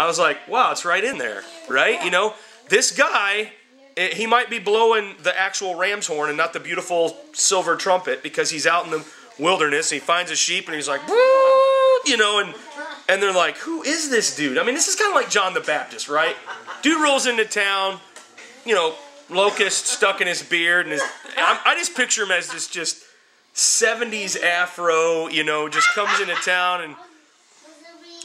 I was like, wow, it's right in there, right? You know, this guy, he might be blowing the actual ram's horn and not the beautiful silver trumpet because he's out in the wilderness. And he finds a sheep and he's like, woo, you know, and they're like, who is this dude? I mean, this is kind of like John the Baptist, right? Dude rolls into town, you know, locust stuck in his beard, and I just picture him as this just 70s afro, you know, just comes into town and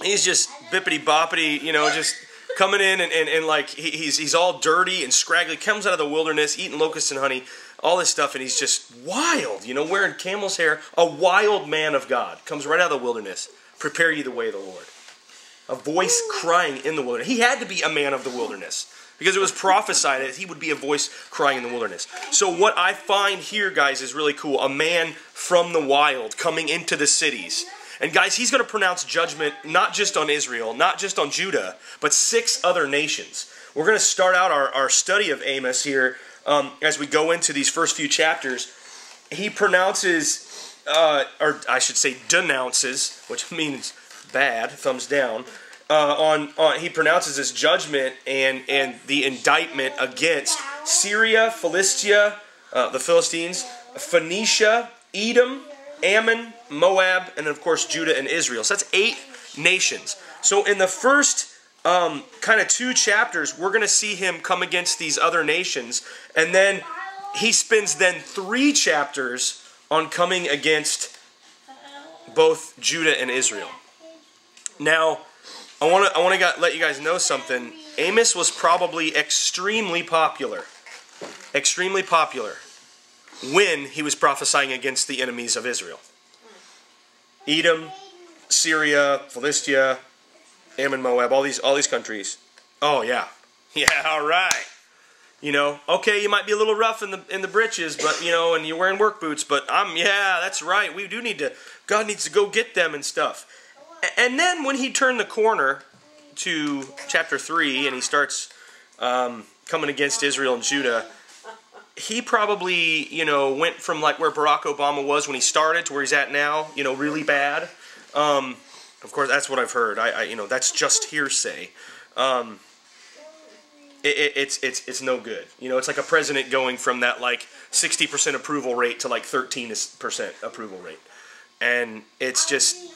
he's just bippity boppity, you know, just coming in and like he's all dirty and scraggly, comes out of the wilderness, eating locusts and honey, all this stuff, and he's just wild, you know, wearing camel's hair. A wild man of God comes right out of the wilderness. Prepare ye the way of the Lord. A voice crying in the wilderness. He had to be a man of the wilderness because it was prophesied that he would be a voice crying in the wilderness. So what I find here, guys, is really cool. A man from the wild coming into the cities. And guys, he's going to pronounce judgment not just on Israel, not just on Judah, but 6 other nations. We're going to start out our study of Amos here as we go into these first few chapters. He pronounces, or I should say denounces, which means bad, thumbs down, he pronounces his judgment and the indictment against Syria, Philistia, the Philistines, Phoenicia, Edom, Ammon, Moab, and of course Judah and Israel. So that's 8 nations. So in the first kind of 2 chapters, we're going to see him come against these other nations, and then he spends then 3 chapters on coming against both Judah and Israel. Now, I want to let you guys know something. Amos was probably extremely popular when he was prophesying against the enemies of Israel. Edom, Syria, Philistia, Ammon, Moab, all these countries. Oh yeah, all right. You know, okay, you might be a little rough in the britches, but you know, and you're wearing work boots, but yeah, that's right. We do need to. God needs to go get them and stuff. And then when he turned the corner to chapter 3 and he starts coming against Israel and Judah, he probably, you know, went from like where Barack Obama was when he started to where he's at now, you know, really bad. Of course, that's what I've heard. You know, that's just hearsay. It's no good. You know, it's like a president going from that like 60% approval rate to like 13% approval rate. And it's just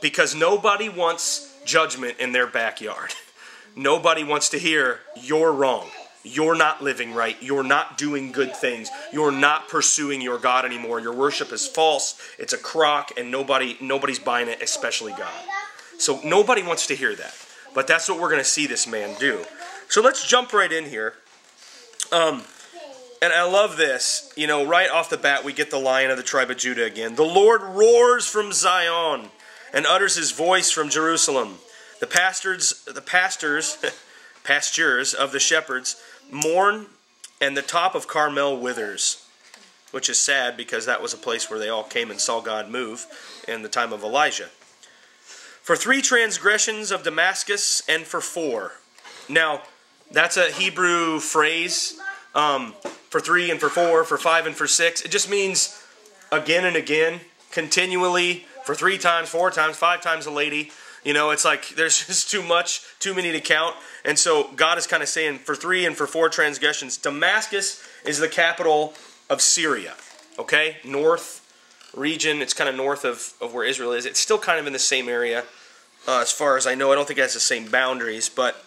because nobody wants judgment in their backyard. Nobody wants to hear, you're wrong. You're not living right. You're not doing good things. You're not pursuing your God anymore. Your worship is false. It's a crock, and nobody's buying it, especially God. So nobody wants to hear that. But that's what we're going to see this man do. So let's jump right in here. And I love this. You know, right off the bat, we get the Lion of the tribe of Judah again. The Lord roars from Zion and utters his voice from Jerusalem. The pastures of the shepherds mourn, and the top of Carmel withers, which is sad because that was a place where they all came and saw God move in the time of Elijah. For 3 transgressions of Damascus, and for 4. Now, that's a Hebrew phrase, for 3 and for 4, for 5 and for 6. It just means again and again, continually, for 3 times, 4 times, 5 times a lady. You know, it's like there's just too many to count. And so God is kind of saying for 3 and for 4 transgressions. Damascus is the capital of Syria. Okay? North region. It's kind of north of where Israel is. It's still kind of in the same area as far as I know. I don't think it has the same boundaries. But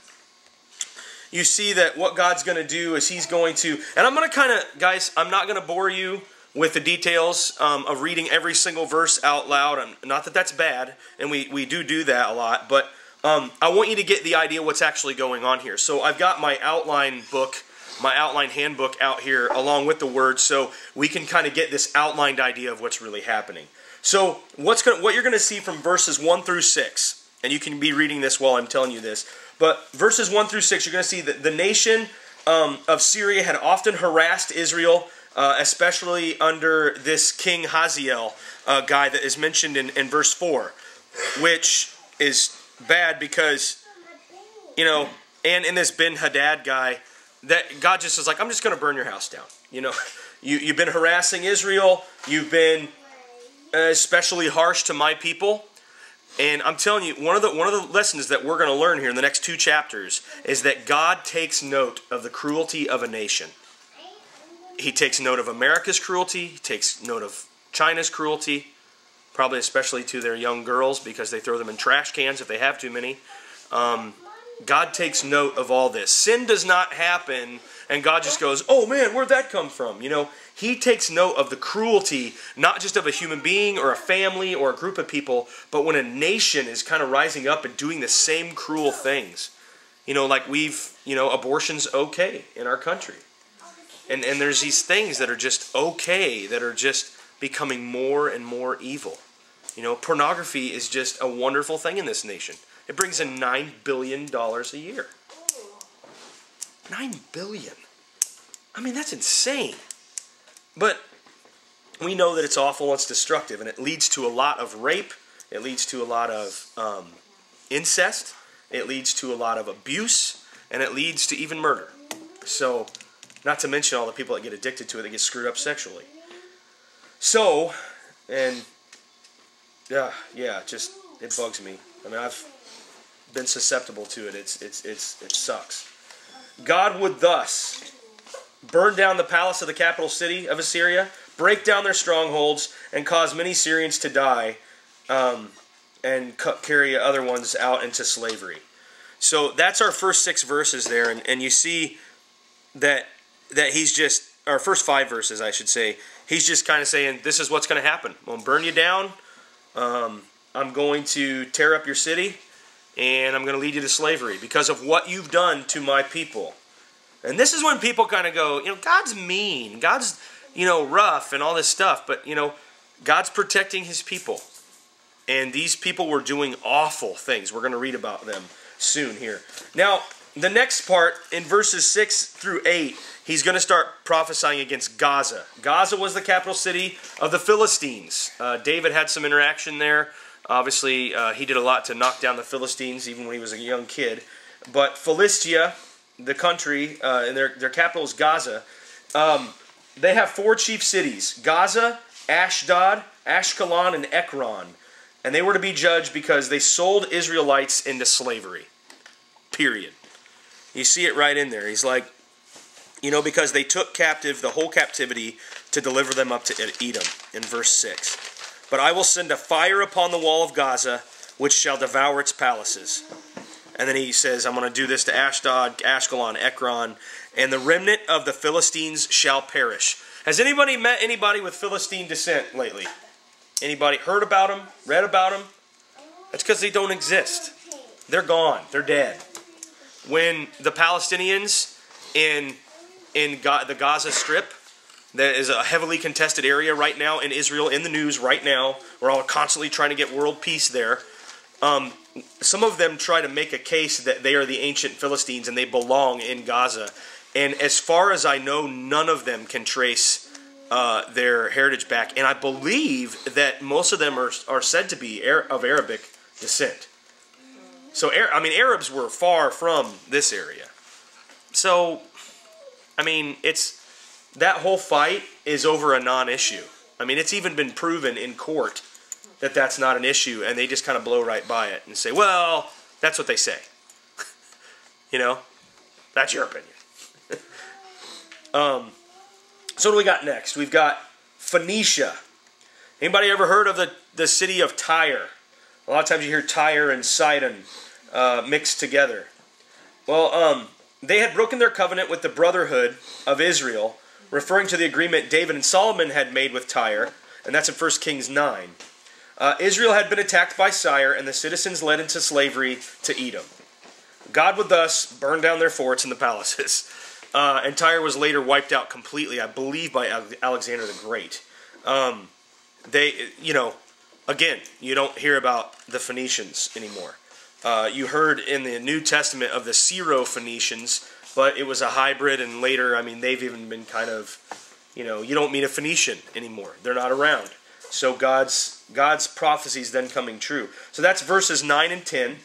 you see that what God's going to do is he's going to... And I'm going to kind of... Guys, I'm not going to bore you with the details of reading every single verse out loud. Not that that's bad, and we do that a lot, but I want you to get the idea what's actually going on here. So I've got my outline book, my outline handbook out here along with the words, so we can kind of get this outlined idea of what's really happening. So what you're going to see from verses 1 through 6, and you can be reading this while I'm telling you this, but verses 1 through 6, you're going to see that the nation of Syria had often harassed Israel, especially under this King Hazael guy that is mentioned in verse 4, which is bad because, you know, and in this Ben-Hadad guy, that God just is like, I'm just going to burn your house down. You know, you've been harassing Israel, you've been especially harsh to my people, And I'm telling you, one of the lessons that we're going to learn here in the next 2 chapters is that God takes note of the cruelty of a nation. He takes note of America's cruelty. He takes note of China's cruelty, probably especially to their young girls because they throw them in trash cans if they have too many. God takes note of all this. Sin does not happen and God just goes, oh man, where'd that come from? You know, He takes note of the cruelty, not just of a human being or a family or a group of people, but when a nation is kind of rising up and doing the same cruel things. You know, like abortion's okay in our country. And there's these things that are just okay, that are just becoming more and more evil. You know, pornography is just a wonderful thing in this nation. It brings in $9 billion a year. $9 billion. I mean, that's insane. But we know that it's awful, it's destructive, and it leads to a lot of rape. It leads to a lot of incest. It leads to a lot of abuse, and it leads to even murder. So, not to mention all the people that get addicted to it, that get screwed up sexually. So, and yeah, just it bugs me. I mean, I've been susceptible to it. It sucks. God would thus burn down the palace of the capital city of Assyria, break down their strongholds, and cause many Syrians to die, and carry other ones out into slavery. So that's our first 6 verses there, and you see that he's just, our first 5 verses, I should say, he's just kind of saying, this is what's going to happen. I'm going to burn you down. I'm going to tear up your city, and I'm going to lead you to slavery because of what you've done to my people. And this is when people kind of go, God's mean, God's, rough and all this stuff. But, God's protecting His people. And these people were doing awful things. We're going to read about them soon here. Now, the next part, in verses 6 through 8, he's going to start prophesying against Gaza. Gaza was the capital city of the Philistines. David had some interaction there. Obviously, he did a lot to knock down the Philistines, even when he was a young kid. But Philistia, the country, and their capital is Gaza. They have 4 chief cities: Gaza, Ashdod, Ashkelon, and Ekron. And they were to be judged because they sold Israelites into slavery. Period. You see it right in there. He's like, because they took captive the whole captivity to deliver them up to Edom, in verse 6. But I will send a fire upon the wall of Gaza, which shall devour its palaces. And then he says, I'm going to do this to Ashdod, Ashkelon, Ekron, and the remnant of the Philistines shall perish. Has anybody met anybody with Philistine descent lately? Anybody heard about them? Read about them? That's because they don't exist. They're gone. They're dead. When the Palestinians in the Gaza Strip, that is a heavily contested area right now in Israel, in the news right now, we're all constantly trying to get world peace there. Some of them try to make a case that they are the ancient Philistines and they belong in Gaza. And as far as I know, none of them can trace their heritage back. And I believe that most of them are said to be of Arabic descent. So, Arabs were far from this area. So, that whole fight is over a non-issue. It's even been proven in court that that's not an issue, and they just kind of blow right by it and say, well, that's what they say. That's your opinion. So what do we got next? We've got Phoenicia. Anybody ever heard of the city of Tyre? A lot of times you hear Tyre and Sidon mixed together. Well, they had broken their covenant with the brotherhood of Israel, referring to the agreement David and Solomon had made with Tyre, and that's in 1 Kings 9. Israel had been attacked by Tyre, and the citizens led into slavery to Edom. God would thus burn down their forts and the palaces. And Tyre was later wiped out completely, I believe, by Alexander the Great. Again, you don't hear about the Phoenicians anymore. You heard in the New Testament of the Syro-Phoenicians, but it was a hybrid, and later, they've even been kind of, you don't meet a Phoenician anymore. They're not around. So God's prophecies then coming true. So that's verses 9 and 10.